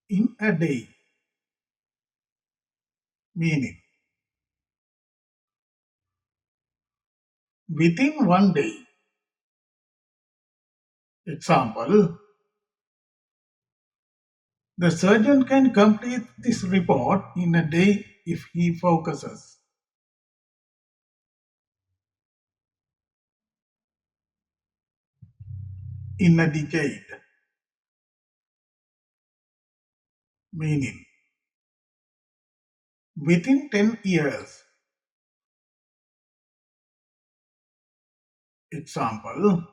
in a day, meaning within one day. Example, the surgeon can complete this report in a day if he focuses. In a decade, meaning within 10 years. Example,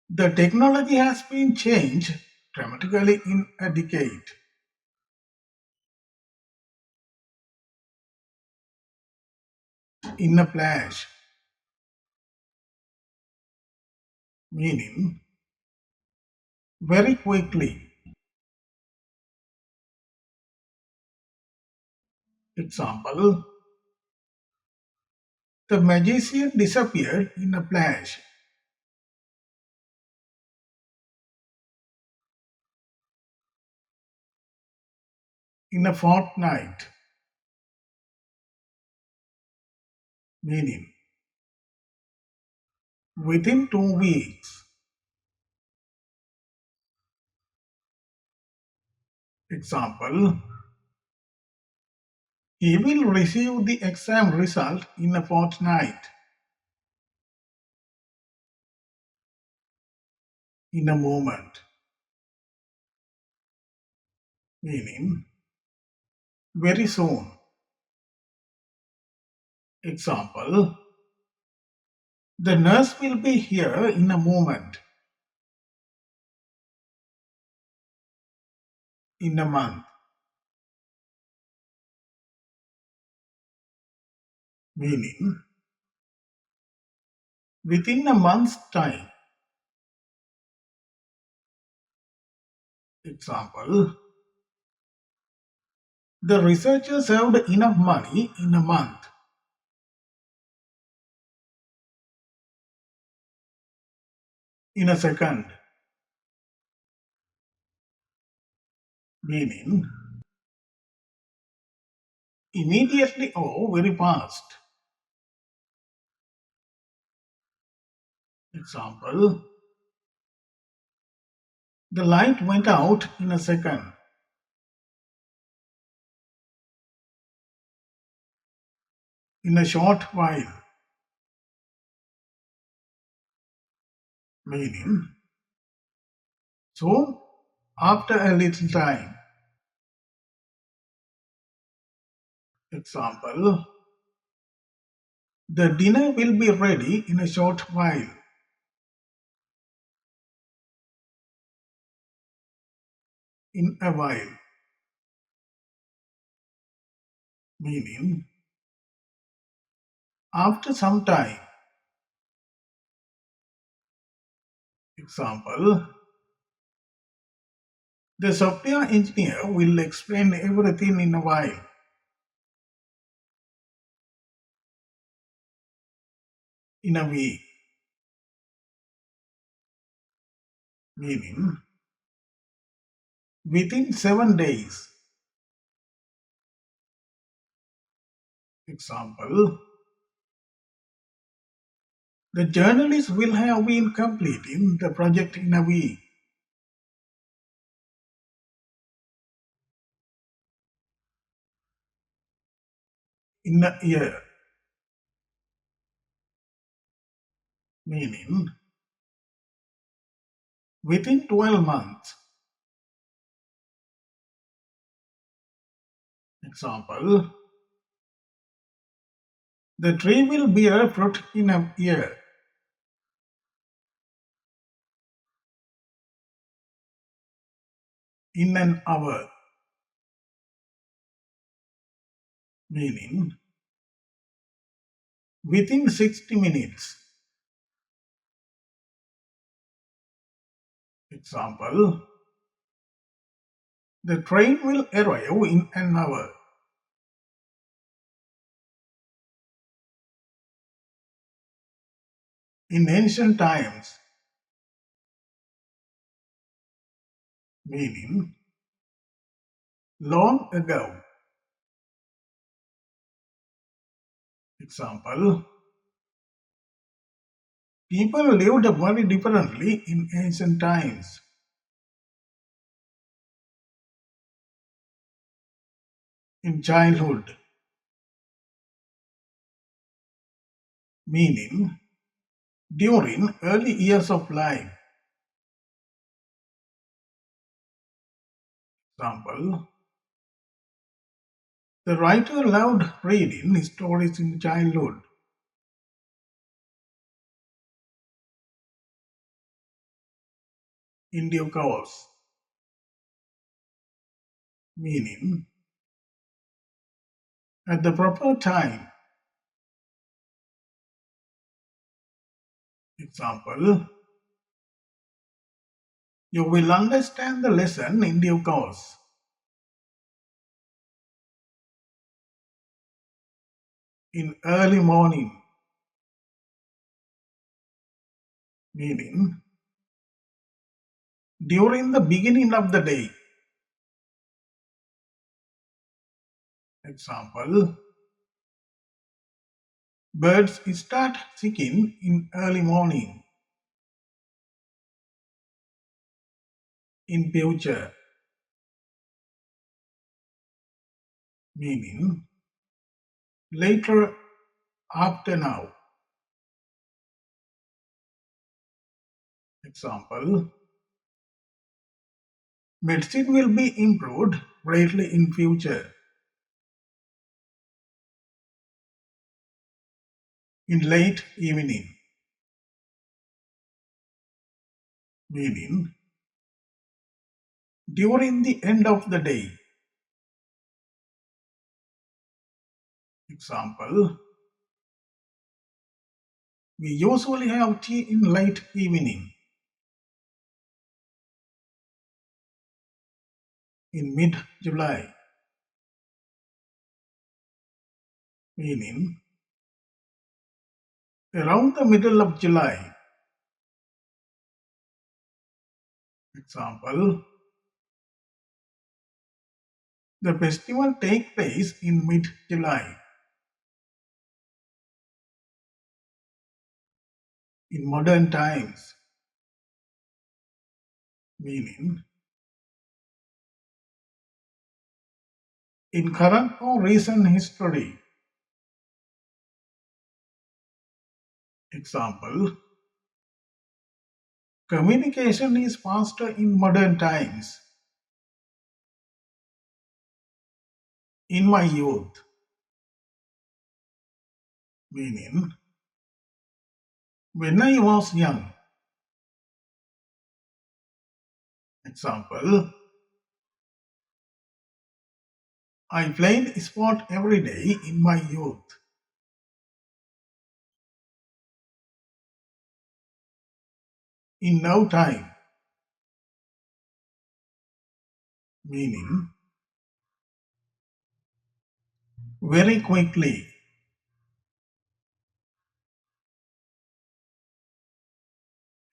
the technology has been changed dramatically in a decade. In a flash, meaning very quickly. Example, the magician disappeared in a flash. In a fortnight, meaning within 2 weeks. Example, he will receive the exam result in a fortnight. In a moment, meaning very soon. Example, the nurse will be here in a moment. In a month, meaning within a month's time. Example, the researcher saved enough money in a month. In a second, meaning immediately or very fast. Example, the light went out in a second. In a short while, meaning soon after a little time. Example, the dinner will be ready in a short while. In a while, meaning after some time. Example, the software engineer will explain everything in a while. In a week, meaning within 7 days. Example, the journalist will have been completing the project in a week. In a year, meaning within 12 months. Example, the tree will bear fruit in a year. In an hour, meaning within 60 minutes. Example, the train will arrive in an hour. In ancient times, meaning long ago. Example, people lived very differently in ancient times. In childhood, meaning during early years of life. Example, the writer loved reading stories in childhood. In due course, meaning at the proper time. Example, you will understand the lesson in due course. In early morning, meaning during the beginning of the day. Example, birds start singing in early morning. In future, meaning later after now. Example, medicine will be improved greatly in future. In late evening, meaning during the end of the day. Example, we usually have tea in late evening. In mid-July, meaning around the middle of July. Example, the festival takes place in mid-July. In modern times, meaning in current or recent history. Example, communication is faster in modern times. In my youth, meaning when I was young. Example, I played sport every day in my youth. In no time, meaning very quickly.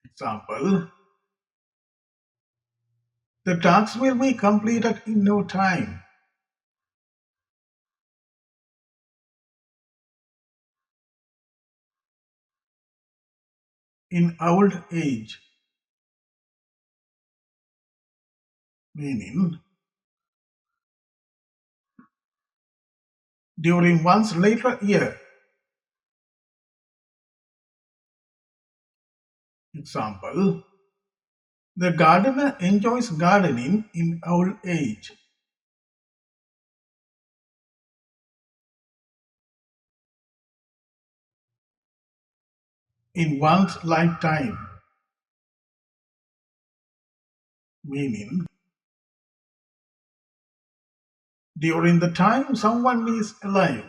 Example, the task will be completed in no time. In old age, meaning during one's later year. Example, the gardener enjoys gardening in old age. In one's lifetime, meaning during the time someone is alive.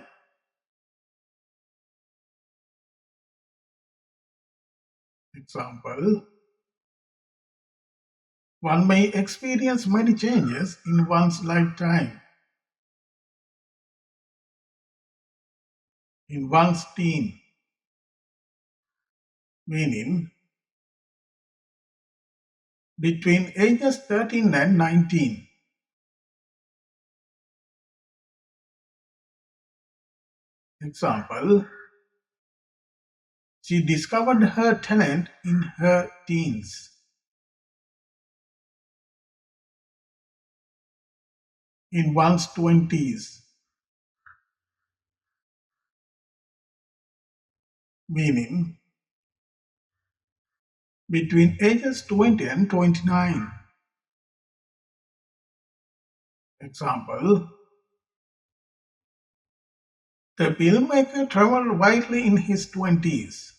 Example, one may experience many changes in one's lifetime. In one's teen, meaning between ages 13 and 19. Example, she discovered her talent in her teens. In one's 20s, meaning between ages 20 and 29. Example, the filmmaker traveled widely in his 20s.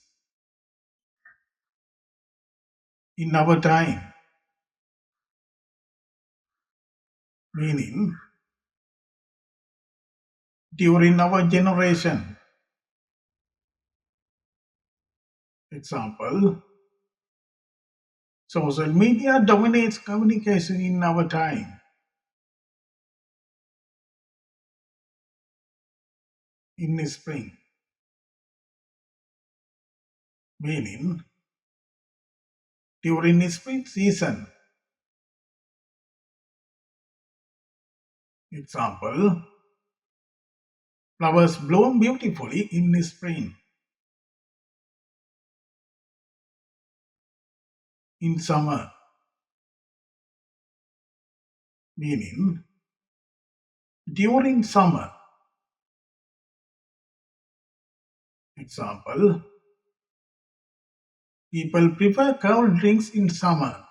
In our time, meaning during our generation. Example, social media dominates communication in our time. In spring, meaning during spring season. Example, flowers bloom beautifully in spring. In summer, meaning during summer. Example, people prefer cold drinks in summer.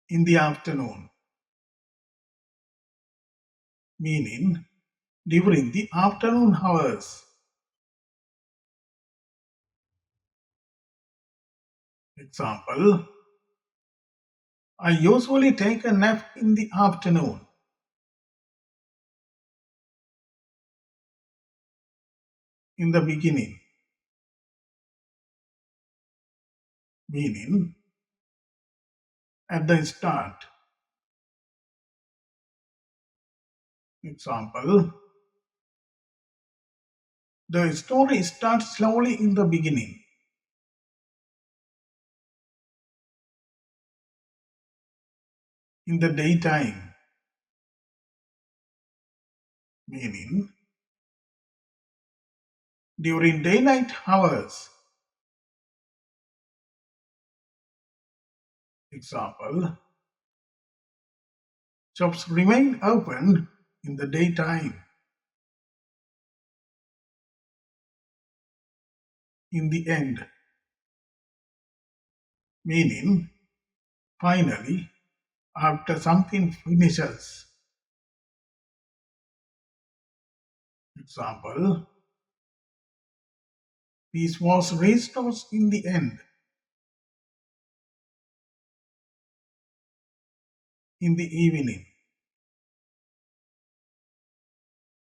In the afternoon, meaning during the afternoon hours. Example, I usually take a nap in the afternoon. In the beginning, meaning at the start. Example, the story starts slowly in the beginning. In the daytime, meaning during daylight hours. Example, shops remain open in the daytime. In the end, meaning finally, after something finishes. Example, peace was restored in the end. In the evening,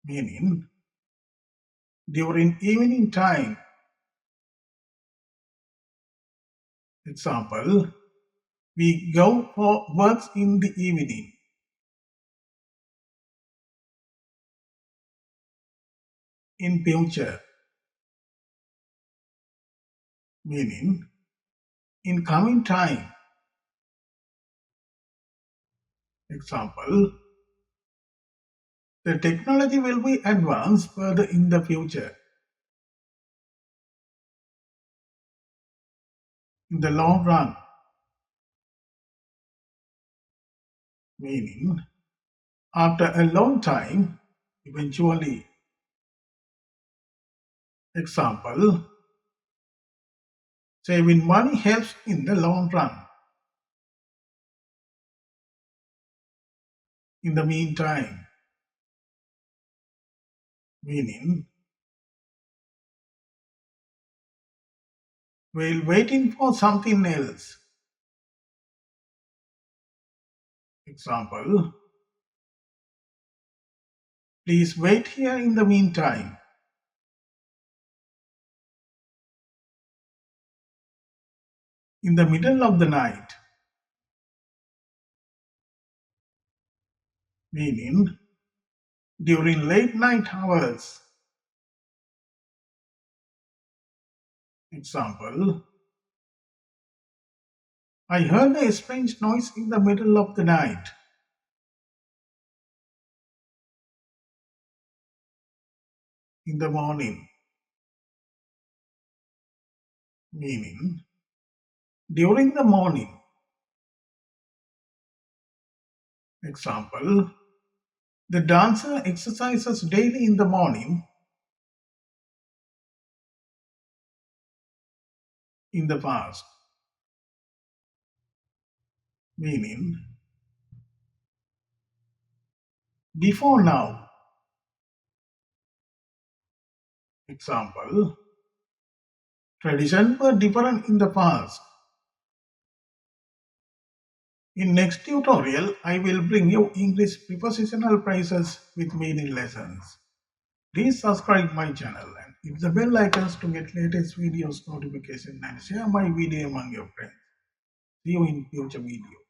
meaning during evening time. Example, we go for works in the evening. In future, meaning in coming time. Example, the technology will be advanced further in the future. In the long run, meaning after a long time, eventually. Example, saving money helps in the long run. In the meantime, meaning while waiting for something else. Example, please wait here in the meantime. In the middle of the night, meaning during late night hours. Example, I heard a strange noise in the middle of the night. in the morning, meaning during the morning. Example, the dancer exercises daily in the morning in the past, meaning before now. Example, traditions were different in the past. In next tutorial, I will bring you English prepositional phrases with meaning lessons. Please subscribe my channel and hit the bell icons to get latest videos notification and share my video among your friends. See you in future video.